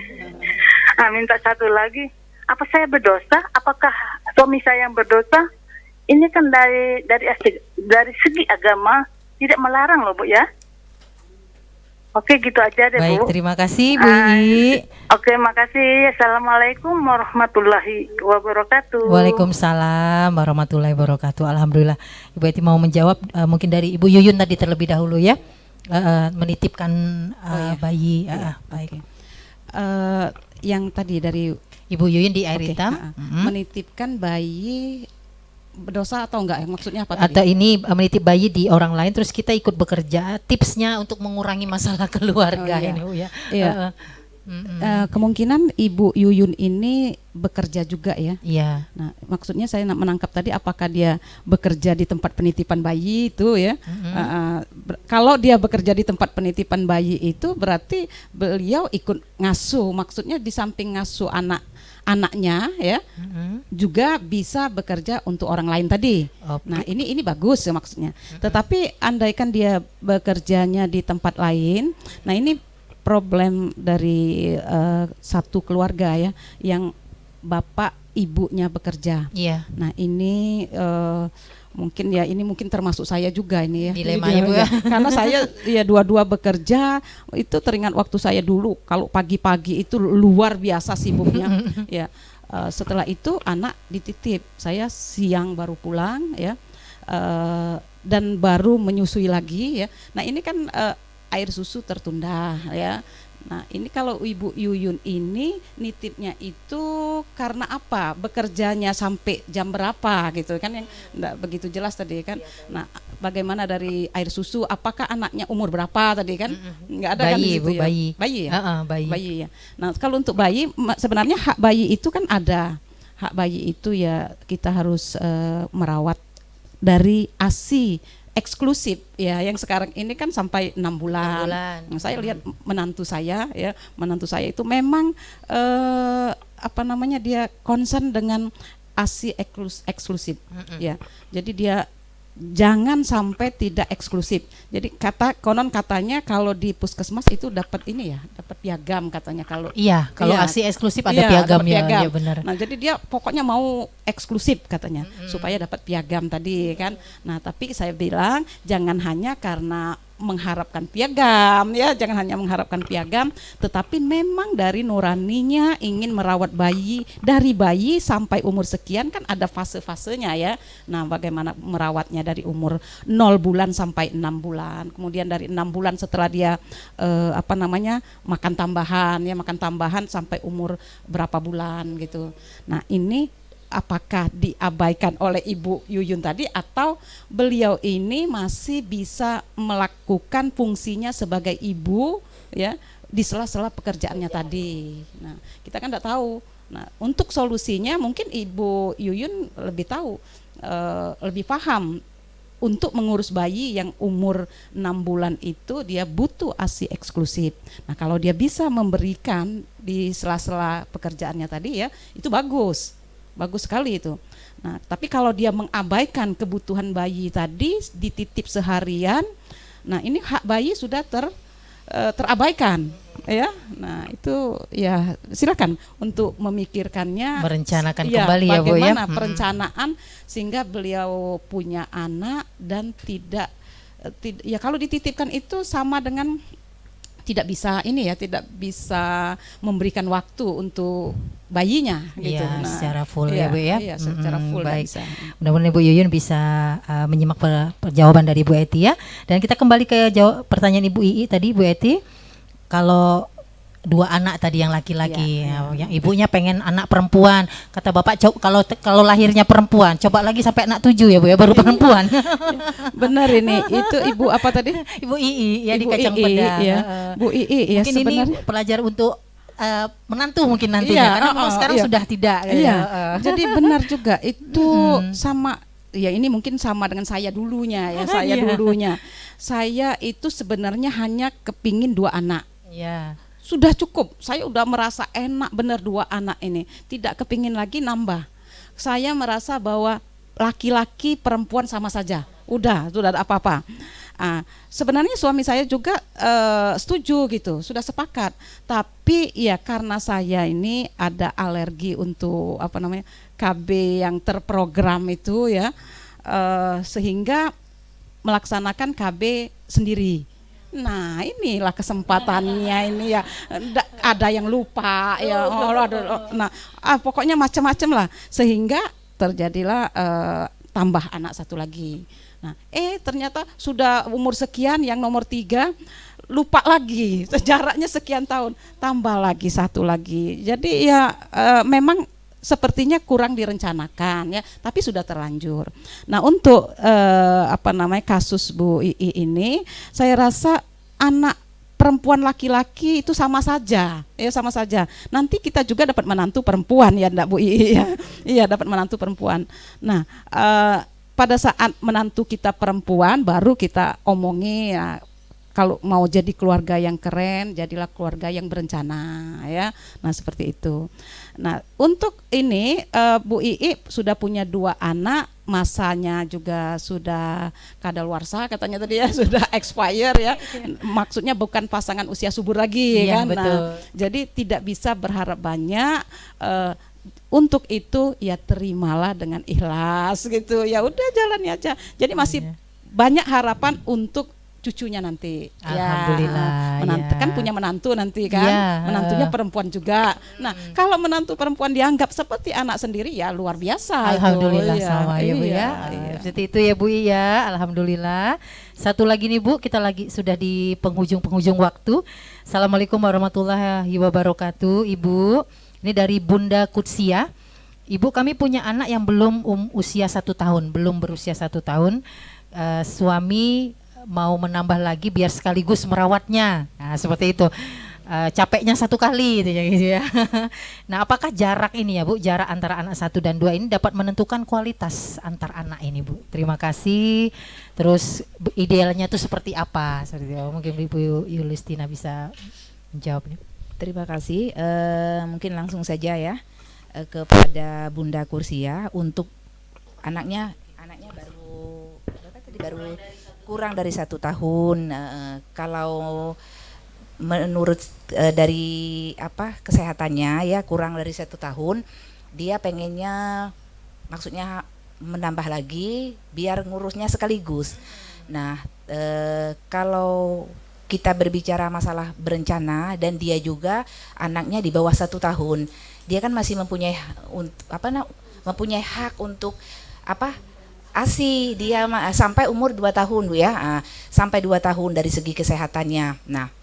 Minta 1 lagi, apa saya berdosa? Apakah suami saya yang berdosa? Ini kan dari segi agama tidak melarang loh Bu ya. Oke gitu aja deh Baik, Bu. terima kasih Bu Ii. Oke, makasih. Assalamualaikum warahmatullahi wabarakatuh. Waalaikumsalam warahmatullahi wabarakatuh. Alhamdulillah. Ibu Eti mau menjawab mungkin dari Ibu Yuyun tadi terlebih dahulu ya. Menitipkan bayi. Baik. Yang tadi dari Ibu Yuyun di Air Oke, Hitam. menitipkan bayi berdosa atau enggak? Maksudnya apa Atau tadi? ini menitip bayi di orang lain terus kita ikut bekerja. Tipsnya untuk mengurangi masalah keluarga Oh, iya. ini Bu ya. Iya. Kemungkinan Ibu Yuyun ini bekerja juga ya. Iya. Nah, maksudnya saya menangkap tadi apakah dia bekerja di tempat penitipan bayi itu ya. Kalau dia bekerja di tempat penitipan bayi itu berarti beliau ikut ngasuh. Maksudnya di samping ngasuh anaknya ya juga bisa bekerja untuk orang lain tadi. Nah, ini bagus ya maksudnya. Tetapi andaikan dia bekerjanya di tempat lain, nah ini problem dari satu keluarga ya yang bapak ibunya bekerja. Iya. Nah, ini mungkin termasuk saya juga ini ya. Dilemanya, Bu, ya. Karena saya ya dua-dua bekerja, itu teringat waktu saya dulu kalau pagi-pagi itu luar biasa sibuknya. Ya, setelah itu anak dititip, saya siang baru pulang ya, dan baru menyusui lagi ya. Nah, ini kan air susu tertunda ya. Nah, ini kalau Ibu Yuyun ini nitipnya itu karena apa? Bekerjanya sampai jam berapa gitu kan, yang enggak begitu jelas tadi kan. Nah, bagaimana dari air susu? Apakah anaknya umur berapa tadi kan? Enggak ada kan di situ ya. Bayi ya. Bayi ya. Nah, kalau untuk bayi sebenarnya hak bayi itu kan ada. Hak bayi itu ya kita harus merawat dari ASI eksklusif ya, yang sekarang ini kan sampai 6 bulan. Nah, saya lihat menantu saya itu memang dia concern dengan ASI eksklusif ya. Jadi dia jangan sampai tidak eksklusif. Jadi konon katanya kalau di puskesmas itu dapat dapat piagam katanya kalau. Iya, kalau ASI eksklusif ada piagam ya, ya benar. Nah, jadi dia pokoknya mau eksklusif katanya supaya dapat piagam tadi kan. Nah, tapi saya bilang jangan hanya karena mengharapkan piagam ya, jangan hanya mengharapkan piagam, tetapi memang dari nuraninya ingin merawat bayi, dari bayi sampai umur sekian kan ada fase-fasenya ya. Nah, bagaimana merawatnya dari umur 0 bulan sampai 6 bulan, kemudian dari 6 bulan setelah dia makan tambahan sampai umur berapa bulan gitu. Nah, ini apakah diabaikan oleh Ibu Yuyun tadi, atau beliau ini masih bisa melakukan fungsinya sebagai ibu ya di sela-sela pekerjaannya tadi. Nah, kita kan tidak tahu. Nah, untuk solusinya mungkin Ibu Yuyun lebih tahu, lebih paham. Untuk mengurus bayi yang umur 6 bulan itu dia butuh ASI eksklusif. Nah, kalau dia bisa memberikan di sela-sela pekerjaannya tadi ya, itu bagus sekali itu. Nah, tapi kalau dia mengabaikan kebutuhan bayi tadi, dititip seharian, nah ini hak bayi sudah terabaikan ya. Nah, itu ya silakan untuk memikirkannya, merencanakan kembali ya, Bu ya. Bagaimana perencanaan sehingga beliau punya anak dan tidak ya kalau dititipkan itu sama dengan tidak bisa memberikan waktu untuk bayinya gitu. Ya, Nah, secara full ya, Bu ya. Iya, secara full baik. bisa. Mudah-mudahan Ibu Yuyun bisa menyimak jawaban dari Bu Eti ya. Dan kita kembali ke pertanyaan Ibu Ii tadi, Bu Eti. Kalau 2 anak tadi yang laki-laki, yang ibunya pengen anak perempuan, kata bapak kalau lahirnya perempuan, coba lagi sampai anak 7 ya, Bu ya, baru perempuan. Benar ini, itu Ibu apa tadi? Ibu Ii ya, Ibu di Kacang Ii, Pedang. ya. Bu Ii ya, mungkin sebenarnya ini pelajar untuk menantu mungkin nantinya, karena memang sekarang sudah tidak. Iya. Jadi benar juga itu sama. Ya, ini mungkin sama dengan saya dulunya ya, dulunya. Saya itu sebenarnya hanya kepingin 2 anak. Iya. Sudah cukup, saya udah merasa enak benar 2 anak ini, tidak kepingin lagi nambah. Saya merasa bahwa laki-laki perempuan sama saja, udah ada apa-apa. Sebenarnya suami saya juga setuju gitu, sudah sepakat. Tapi ya karena saya ini ada alergi untuk KB yang terprogram itu ya, sehingga melaksanakan KB sendiri. Nah, inilah kesempatannya ini ya. Ada yang lupa ya. Nah, pokoknya macam-macam lah, sehingga terjadilah tambah anak 1 lagi. Nah, ternyata sudah umur sekian, yang nomor 3 lupa lagi, jaraknya sekian tahun, tambah lagi 1 lagi. Jadi ya memang sepertinya kurang direncanakan ya, tapi sudah terlanjur. Nah, untuk kasus Bu Ii ini, saya rasa anak perempuan laki-laki itu sama saja. Nanti kita juga dapat menantu perempuan ya, enggak Bu Ii ya. Iya, dapat menantu perempuan. Nah, pada saat menantu kita perempuan baru kita omongi ya, kalau mau jadi keluarga yang keren, jadilah keluarga yang berencana ya. Nah seperti itu. Nah untuk ini Bu Ii sudah punya 2 anak, masanya juga sudah kadaluarsa katanya tadi ya, sudah expire ya. Maksudnya bukan pasangan usia subur lagi Iya, kan. betul. Nah, jadi tidak bisa berharap banyak. Untuk itu ya terimalah dengan ikhlas gitu. Ya udah jalani aja. Jadi masih banyak harapan untuk cucunya nanti. Alhamdulillah, Menantu ya. kan punya menantu nanti kan. Ya, Menantunya perempuan juga. Nah, kalau menantu perempuan dianggap seperti anak sendiri ya luar biasa. Alhamdulillah itu. sama ya Bu ya. Iya. Seperti itu ya Bu ya. Alhamdulillah. Satu lagi nih Bu, kita lagi sudah di penghujung waktu. Assalamualaikum warahmatullahi wabarakatuh Ibu. Ini dari Bunda Kutsia. Ibu, kami punya anak yang belum usia 1 tahun, belum berusia 1 tahun. Suami mau menambah lagi biar sekaligus merawatnya. Nah, seperti itu. Capeknya 1 kali gitu ya. Nah, apakah jarak ini ya Bu, jarak antara anak 1 dan 2 ini dapat menentukan kualitas antar anak ini Bu? Terima kasih. Terus idealnya itu seperti apa? Seperti itu. Mungkin Ibu Yulistina bisa menjawab nih. Terima kasih. Mungkin langsung saja ya kepada Bunda Kursia untuk anaknya baru kurang dari 1 tahun. Kalau menurut dari kesehatannya ya kurang dari 1 tahun, dia pengennya maksudnya menambah lagi biar ngurusnya sekaligus. Nah, kalau kita berbicara masalah berencana dan dia juga anaknya di bawah 1 tahun, dia kan masih mempunyai hak untuk ASI dia sampai umur 2 tahun Bu ya, sampai 2 tahun dari segi kesehatannya. Nah,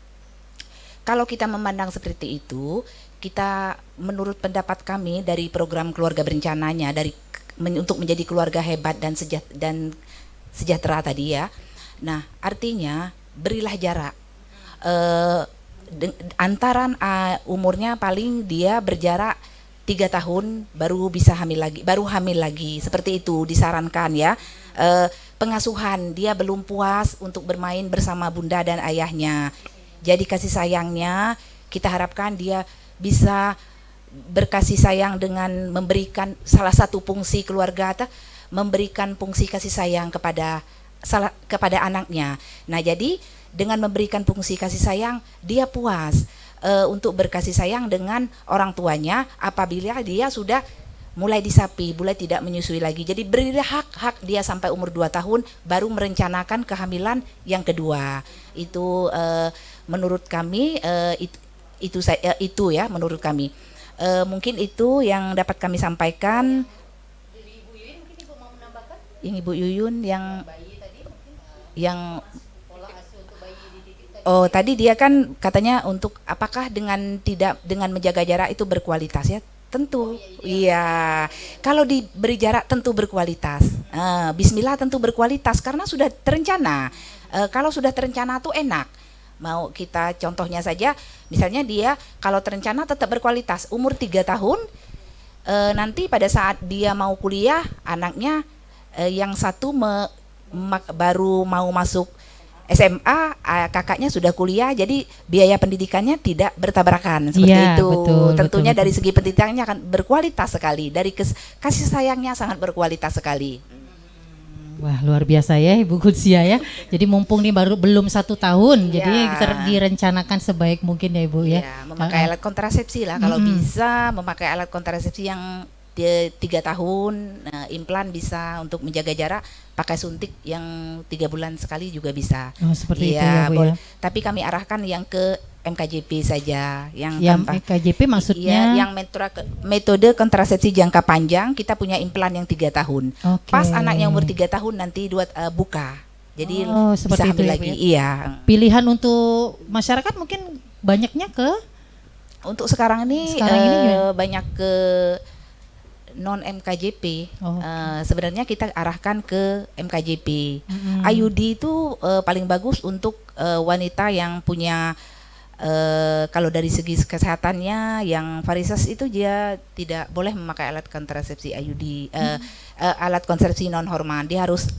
kalau kita memandang seperti itu, kita menurut pendapat kami dari program keluarga berencananya untuk menjadi keluarga hebat dan sejahtera tadi ya. Nah, artinya berilah jarak antara umurnya paling dia berjarak 3 tahun baru bisa hamil lagi seperti itu disarankan ya. Pengasuhan dia belum puas untuk bermain bersama bunda dan ayahnya, jadi kasih sayangnya kita harapkan dia bisa berkasih sayang dengan memberikan salah satu fungsi keluarga, memberikan fungsi kasih sayang kepada anaknya. Nah, jadi dengan memberikan fungsi kasih sayang, dia puas untuk berkasih sayang dengan orang tuanya apabila dia sudah mulai disapi, mulai tidak menyusui lagi. Jadi berilah hak dia sampai umur 2 tahun baru merencanakan kehamilan yang kedua. Itu menurut kami itu ya menurut kami. Mungkin itu yang dapat kami sampaikan. Yang Ibu Yuyun yang oh tadi dia kan katanya untuk apakah dengan menjaga jarak itu berkualitas ya? Tentu, iya. Kalau diberi jarak tentu berkualitas. Bismillah tentu berkualitas karena sudah terencana. Kalau sudah terencana tuh enak. Mau kita contohnya saja, misalnya dia kalau terencana tetap berkualitas. Umur 3 tahun, nanti pada saat dia mau kuliah, anaknya yang satu baru mau masuk SMA, kakaknya sudah kuliah, jadi biaya pendidikannya tidak bertabrakan seperti ya, itu. Betul, tentunya betul. dari segi pendidikannya akan berkualitas sekali, dari kasih sayangnya sangat berkualitas sekali. Wah, luar biasa ya Ibu Kutsia ya. Jadi mumpung nih belum 1 tahun, jadi direncanakan sebaik mungkin ya Ibu ya. Memakai alat kontrasepsi lah kalau bisa, memakai alat kontrasepsi yang 3 tahun, implan bisa untuk menjaga jarak, pakai suntik yang 3 bulan sekali juga bisa. Oh, seperti itu ya Bu ya. Tapi kami arahkan yang ke MKJP saja, yang MKJP maksudnya yang metode kontrasepsi jangka panjang. Kita punya implan yang 3 tahun. Okay. Pas anaknya umur 3 tahun nanti buka. Jadi seperti bisa itu hamil ya, lagi. Bu ya? Iya. Pilihan untuk masyarakat mungkin banyaknya ke untuk sekarang ini ya? banyak ke non MKJP. Sebenarnya kita arahkan ke MKJP. IUD itu paling bagus untuk wanita yang punya kalau dari segi kesehatannya yang varises itu dia tidak boleh memakai alat kontrasepsi IUD, alat kontrasepsi non hormon. Dia harus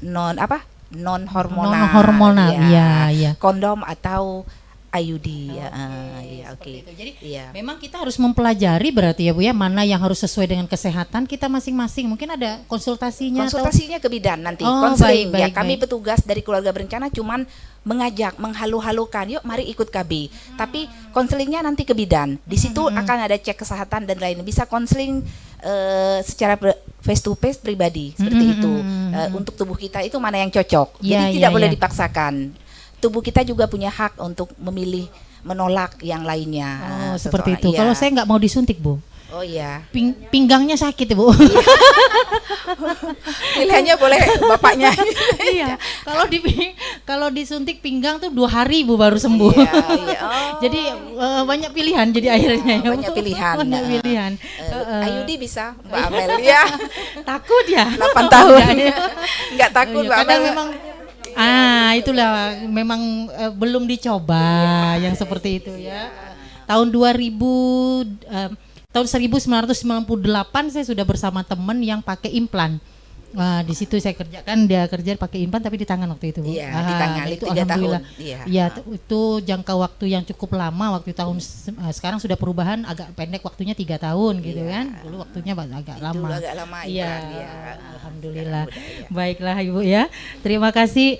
non hormonal. Non hormonal, iya. Kondom atau IUD ya. Iya, oke. Jadi Iya. memang kita harus mempelajari berarti ya Bu ya, mana yang harus sesuai dengan kesehatan kita masing-masing. Mungkin ada konsultasinya Konsultasinya ke bidan nanti, Oh, konseling ya. baik, Kami baik. petugas dari keluarga berencana cuman mengajak, menghalu-halukan, yuk mari ikut KB. Tapi konselingnya nanti ke bidan. Di situ akan ada cek kesehatan dan lain. Bisa konseling secara face to face pribadi seperti itu. Untuk tubuh kita itu mana yang cocok. Iya, Jadi tidak iya, boleh iya. dipaksakan. Tubuh kita juga punya hak untuk memilih menolak yang lainnya. Oh, seperti itu. Iya. Kalau saya nggak mau disuntik Bu, Oh iya. pinggangnya sakit ya Bu. Pilihannya boleh bapaknya. Iya. Kalau disuntik pinggang tuh 2 hari Bu baru sembuh. Iya. Oh. Jadi banyak pilihan jadi akhirnya ya, Bu. Banyak pilihan. Banyak pilihan. IUD bisa Mbak Amel ya. Takut ya. 8 tahun. Enggak takut Iya, Mbak kadang Amel. memang itulah memang belum dicoba yang seperti itu ya. Tahun 1998 saya sudah bersama teman yang pakai implan. Di situ saya kerjakan, dia kerja pakai implan tapi di tangan waktu itu Bu. Iya, di tangan itu 3 tahun. alhamdulillah. Iya. Iya, itu jangka waktu yang cukup lama. Waktu tahun sekarang sudah perubahan agak pendek waktunya 3 tahun gitu kan. Dulu waktunya agak lama. Dulu agak lama Iya, implan, ya. alhamdulillah. Mudah-mudahan, ya. Baiklah Ibu ya. Terima kasih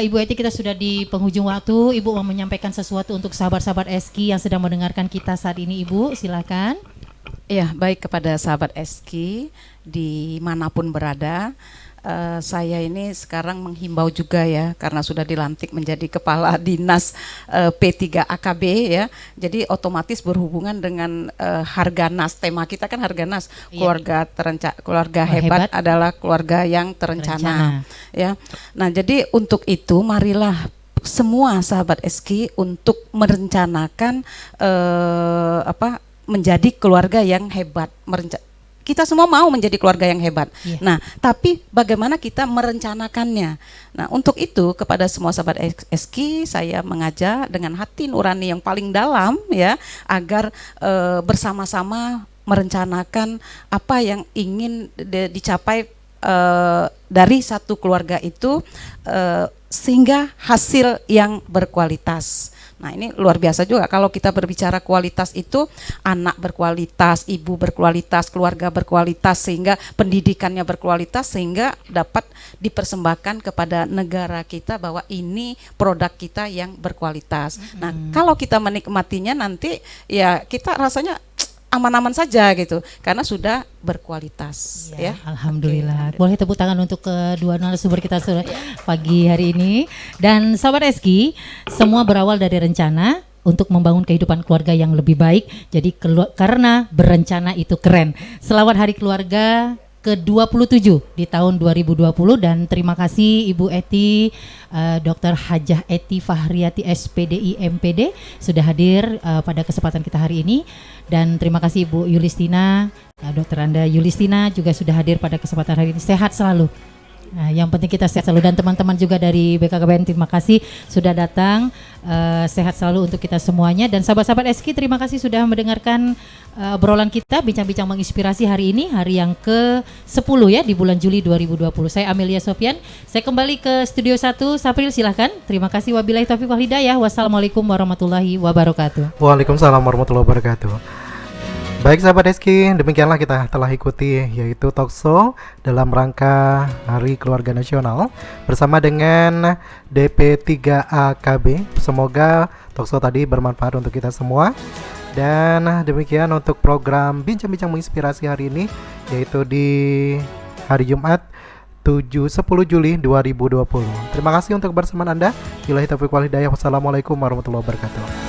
Ibu Eti, kita sudah di penghujung waktu. Ibu mau menyampaikan sesuatu untuk sahabat-sahabat Eski yang sedang mendengarkan kita saat ini Ibu, silakan. Ya, baik kepada sahabat Eski dimanapun berada. Saya ini sekarang menghimbau juga ya, karena sudah dilantik menjadi kepala dinas P3AKB ya. Jadi otomatis berhubungan dengan Harganas. Tema kita kan Harganas, keluarga hebat adalah keluarga yang terencana. Ya. Nah, jadi untuk itu marilah semua sahabat Eski untuk merencanakan menjadi keluarga yang hebat. Kita semua mau menjadi keluarga yang hebat. Yeah. Nah, tapi bagaimana kita merencanakannya? Nah, untuk itu kepada semua sahabat Eski, saya mengajak dengan hati nurani yang paling dalam ya, agar bersama-sama merencanakan apa yang ingin dicapai dari satu keluarga itu, sehingga hasil yang berkualitas. Nah, ini luar biasa juga kalau kita berbicara kualitas itu, anak berkualitas, ibu berkualitas, keluarga berkualitas, sehingga pendidikannya berkualitas, sehingga dapat dipersembahkan kepada negara kita bahwa ini produk kita yang berkualitas. Nah, kalau kita menikmatinya nanti ya kita rasanya aman-aman saja gitu, karena sudah berkualitas ya. Alhamdulillah. Boleh tepuk tangan untuk kedua narasumber kita pagi hari ini. Dan sahabat Eski, semua berawal dari rencana untuk membangun kehidupan keluarga yang lebih baik. Jadi karena berencana itu keren. Selamat Hari Keluarga ke-27 di tahun 2020, dan terima kasih Ibu Eti, Dr. Hajah Eti Fahriati SPDI MPD sudah hadir pada kesempatan kita hari ini, dan terima kasih Ibu Yulistina, Dr. Anda Yulistina juga sudah hadir pada kesempatan hari ini. Sehat selalu. Nah, yang penting kita sehat selalu, dan teman-teman juga dari BKKBN terima kasih sudah datang. Sehat selalu untuk kita semuanya, dan sahabat-sahabat Eski terima kasih sudah mendengarkan obrolan kita, bincang-bincang menginspirasi hari ini, hari yang ke-10 ya di bulan Juli 2020. Saya Amelia Sofian, saya kembali ke Studio 1. Sapril silahkan. Terima kasih, wabillahi taufiq wal hidayah. Wassalamualaikum warahmatullahi wabarakatuh. Waalaikumsalam warahmatullahi wabarakatuh. Baik sahabat Eski, demikianlah kita telah ikuti yaitu talkshow dalam rangka Hari Keluarga Nasional bersama dengan DP3AKB. Semoga talkshow tadi bermanfaat untuk kita semua. Dan demikian untuk program Bincang-Bincang Menginspirasi hari ini, yaitu di hari Jumat 10 Juli 2020. Terima kasih untuk kebersamaan Anda. Billahi taufiq wal hidayah. Wassalamualaikum warahmatullahi wabarakatuh.